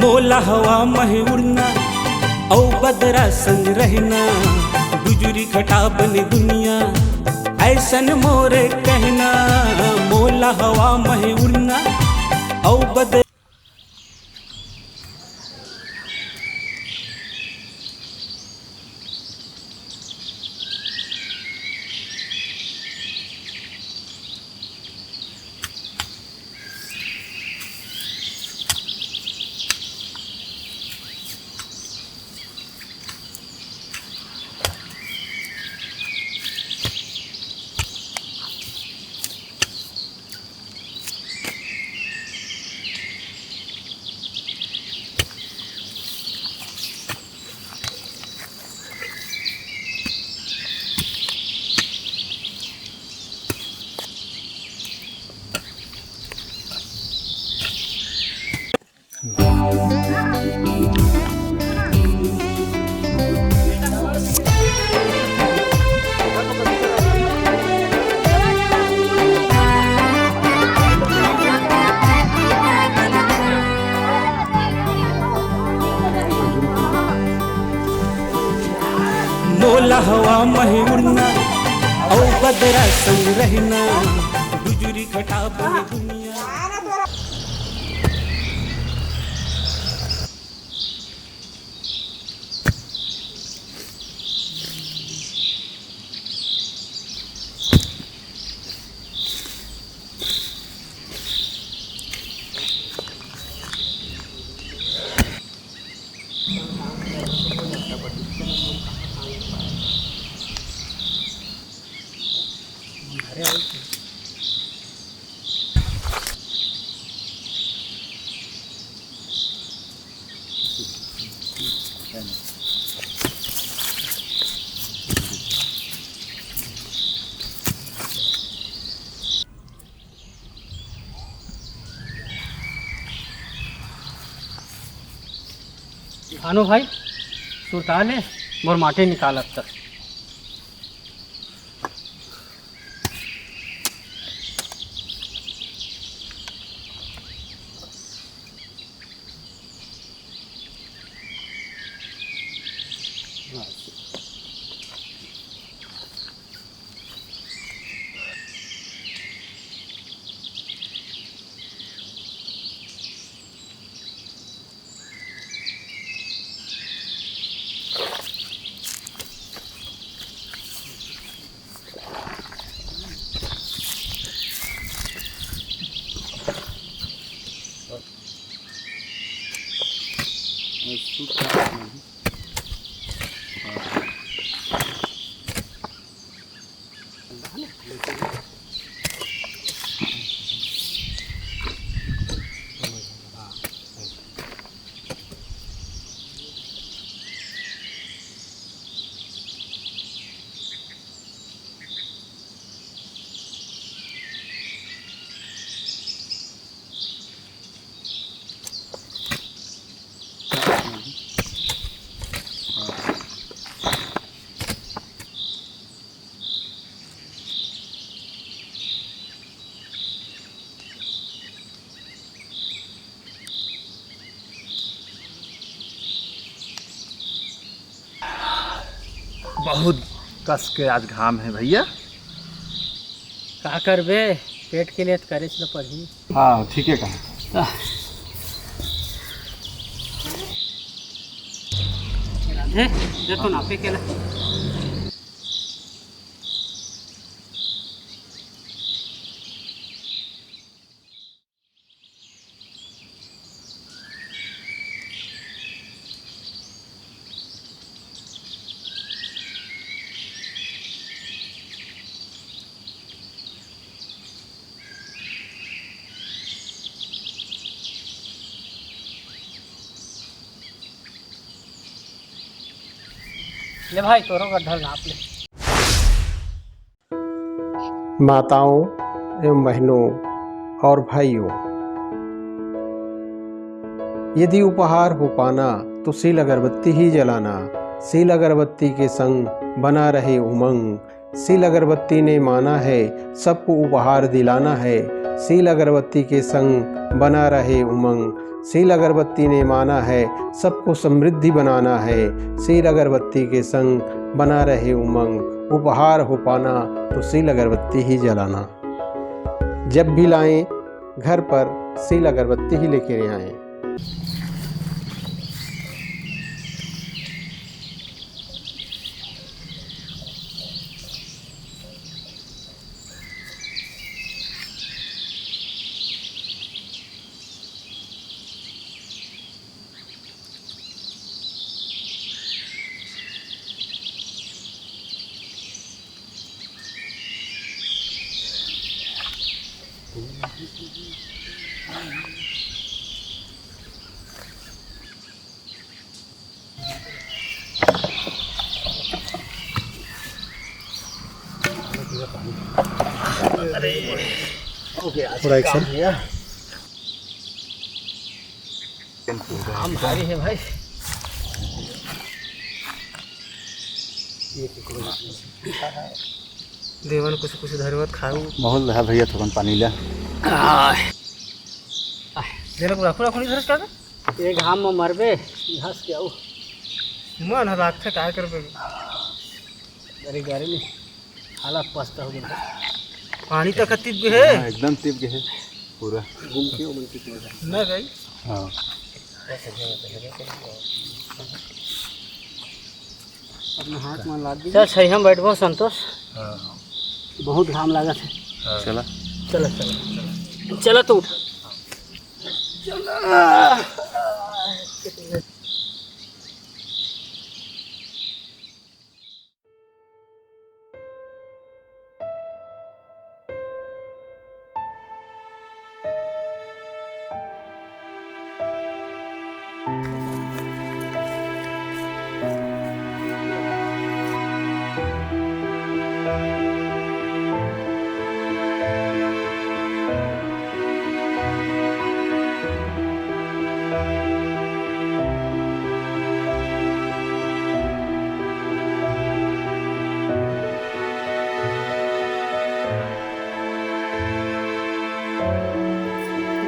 मोला हवा मही उड़ना औ बदरा संग रहना, गुजरी घटा बनी दुनिया ऐसन मोरे कहना। मोला हवा मही उड़ना औ बदरा मोला हवा मही उड़ना औ बदरा संग रहना, गुजरी घटा बनी दुनिया। भानु भाई सुरताल है मोर माटे निकालत तक। बहुत कस के आज घाम है भैया। का करबे, पेट के लिए तो करे न पड़ी। हाँ ठीक है कहा। राधे दे तो नापे केला। ले भाई तोरो गड्ढा नाप ले। माताओं एवं बहनों और भाइयों, यदि उपहार हो पाना तो सील अगरबत्ती ही जलाना। सील अगरबत्ती के संग बना रहे उमंग। सील अगरबत्ती ने माना है सबको उपहार दिलाना है। सील अगरबत्ती के संग बना रहे उमंग। सील अगरबत्ती ने माना है सबको समृद्धि बनाना है। सील अगरबत्ती के संग बना रहे उमंग, उपहार हो पाना तो सील अगरबत्ती ही जलाना। जब भी लाएं घर पर सील अगरबत्ती ही लेके आएं। थोड़ा एक्शन हम भारी है भाई। देवन कुछ कुछ धरवत खाऊ बहुत रहा भैया, थोड़ा पानी ले देना को रखो रखो नहीं धरस का ये घाम में मरबे घास के आऊ मन राखते काय करबे अरे गारे में हालत पछता हो गया। पानी तक तिब गए है एकदम तिप गए है पूरा घूम के मन की ना गई। हाँ अपना हाथ में लाग दी। चल सही हम बैठबो संतोष। हाँ बहुत घाम लागत है। चला चलो चलो चलो तो उठ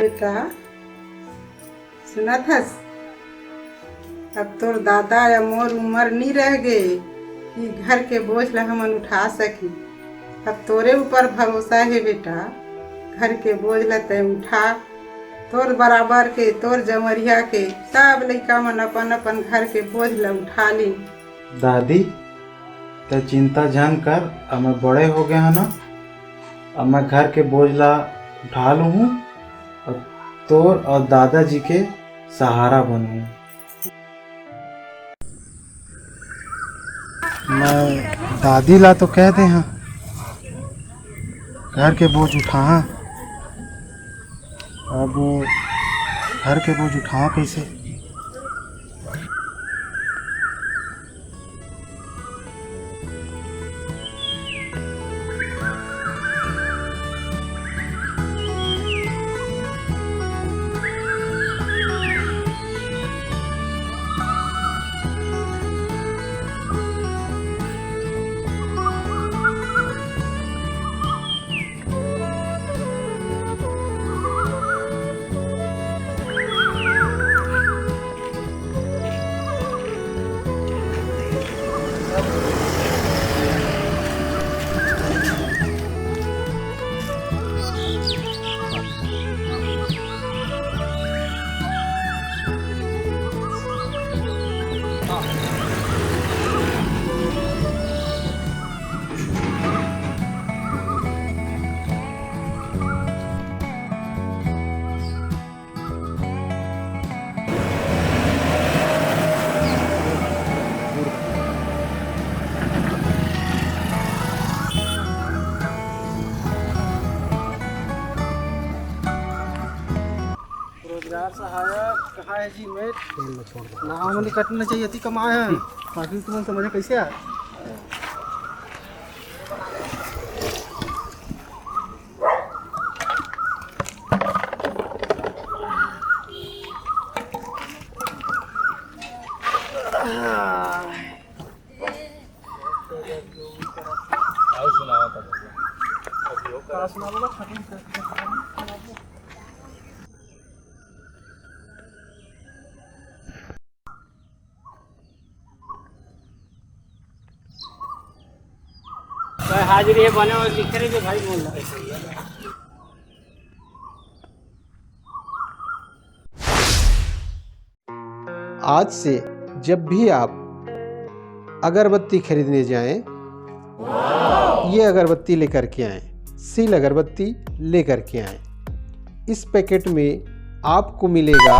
बेटा सुना थस अब तोर दादा या मोर उम्र नहीं रह गए कि घर के बोझ ला हमन उठा सकी। अब तोरे ऊपर भरोसा है बेटा, घर के बोझ ला तय उठा। तोर बराबर के तोर जमरिया के सब लइका मन अपन अपन घर के बोझ ला उठा ली। दादी तो चिंता जान कर, अब मैं बड़े हो गए हैं ना, अब मैं घर के बोझ ला उठा लूँ हूँ और तोर और दादाजी के सहारा बनूँ। मैं दादी ला तो कह दे हाँ घर के बोझ उठा, अब घर के बोझ उठा कैसे? रोजगार सहायक कहाँ है जी? मैं नाम नहीं कटना चाहिए थी कमाए हैं ताकि तुम्हें समझे कैसे आ हाजिरी है बने और लिखे रहे जो भाई बोल रहा है। आज से जब भी आप अगरबत्ती खरीदने जाएं, ये अगरबत्ती लेकर के आएं, सील अगरबत्ती लेकर के आएं। इस पैकेट में आपको मिलेगा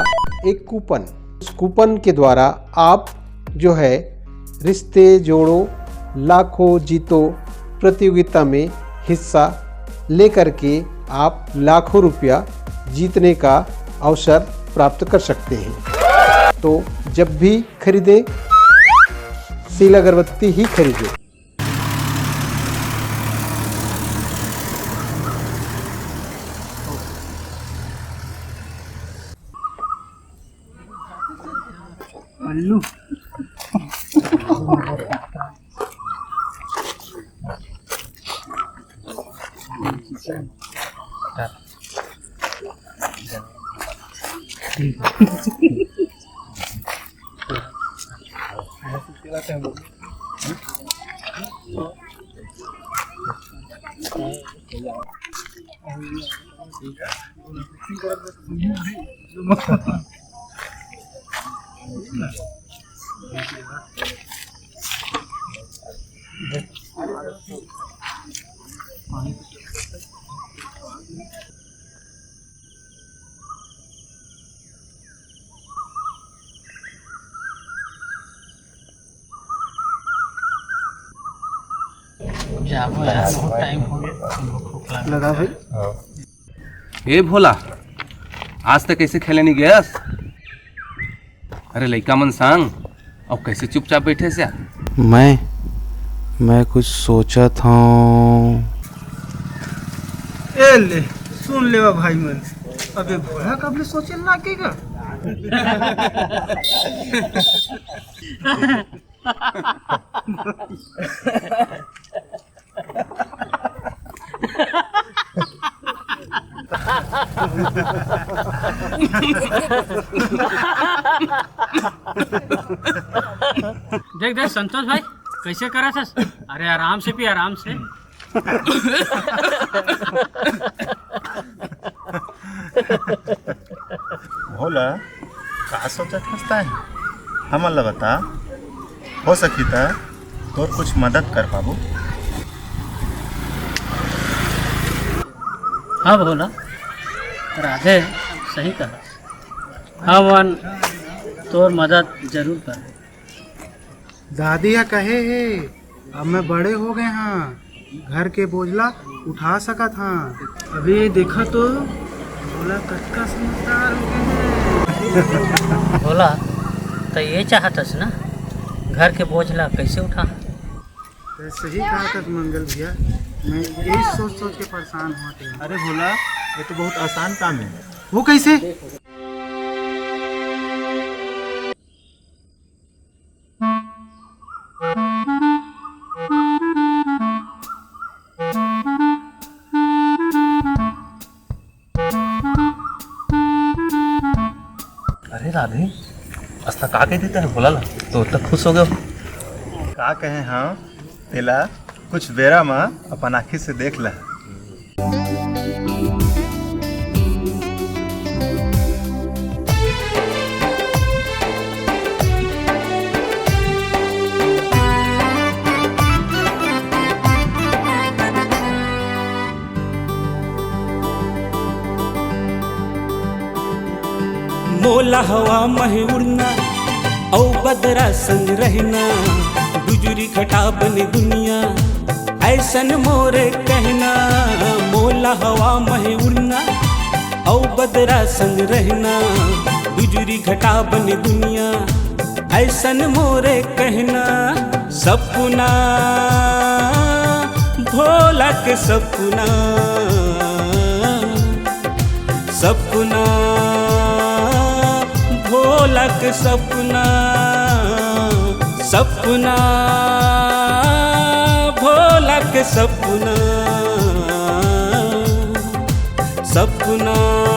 एक कूपन। उस कूपन के द्वारा आप जो है रिश्ते जोड़ो लाखों जीतो प्रतियोगिता में हिस्सा लेकर के आप लाखों रुपया जीतने का अवसर प्राप्त कर सकते हैं। तो जब भी खरीदें सील अगरबत्ती ही खरीदें। अल्लू जाओ यार, बहुत टाइम हो गया। लगा भाई ए भोला, आज तक कैसे खेले नहीं गयस? अरे लइका मन सांग और कैसे चुपचाप बैठे से? मैं कुछ सोचा था। ए ले सुन ले भाई मन, अबे भोला कब ले सोचे ना केगा। देख देख संतोष भाई कैसे करा था। अरे आराम से पी, आराम से। भोला का सोचत हंसता है? हमन ला बता, हो सकी था तो कुछ मदद कर पाबू। हाँ भोला, राधे सही कहा। हम तोर मदद जरूर कर। दादिया कहे है अब मैं बड़े हो गए हाँ, घर के बोझला उठा सका था। अभी देखा तो भोला कटका समझदार हो गए। भोला तो ये चाहतस ना, घर के बोझला कैसे उठा। तो सही कहा था मंगल भैया, मैं यही सोच सोच के परेशान हुआ था। अरे भोला, ये तो बहुत आसान काम है। वो कैसे? अरे राधे, अस्ता का कह देते हैं भोला ला, तो तक खुश हो गए। का कहे हाँ तेला कुछ बेरा माँ अपन आँखी से देख ला। मोला हवा महे उड़ना औ बदरा संग रहना, गुजरी घटा बने दुनिया ऐसन मोरे कहना। मोला हवा महे उड़ना औ बदरा संग रहना, गुजरी घटा बने दुनिया ऐसन मोरे कहना। सपना भोला के सपना, सपना भोला के सपना, सपना भोला के सपना, सपना।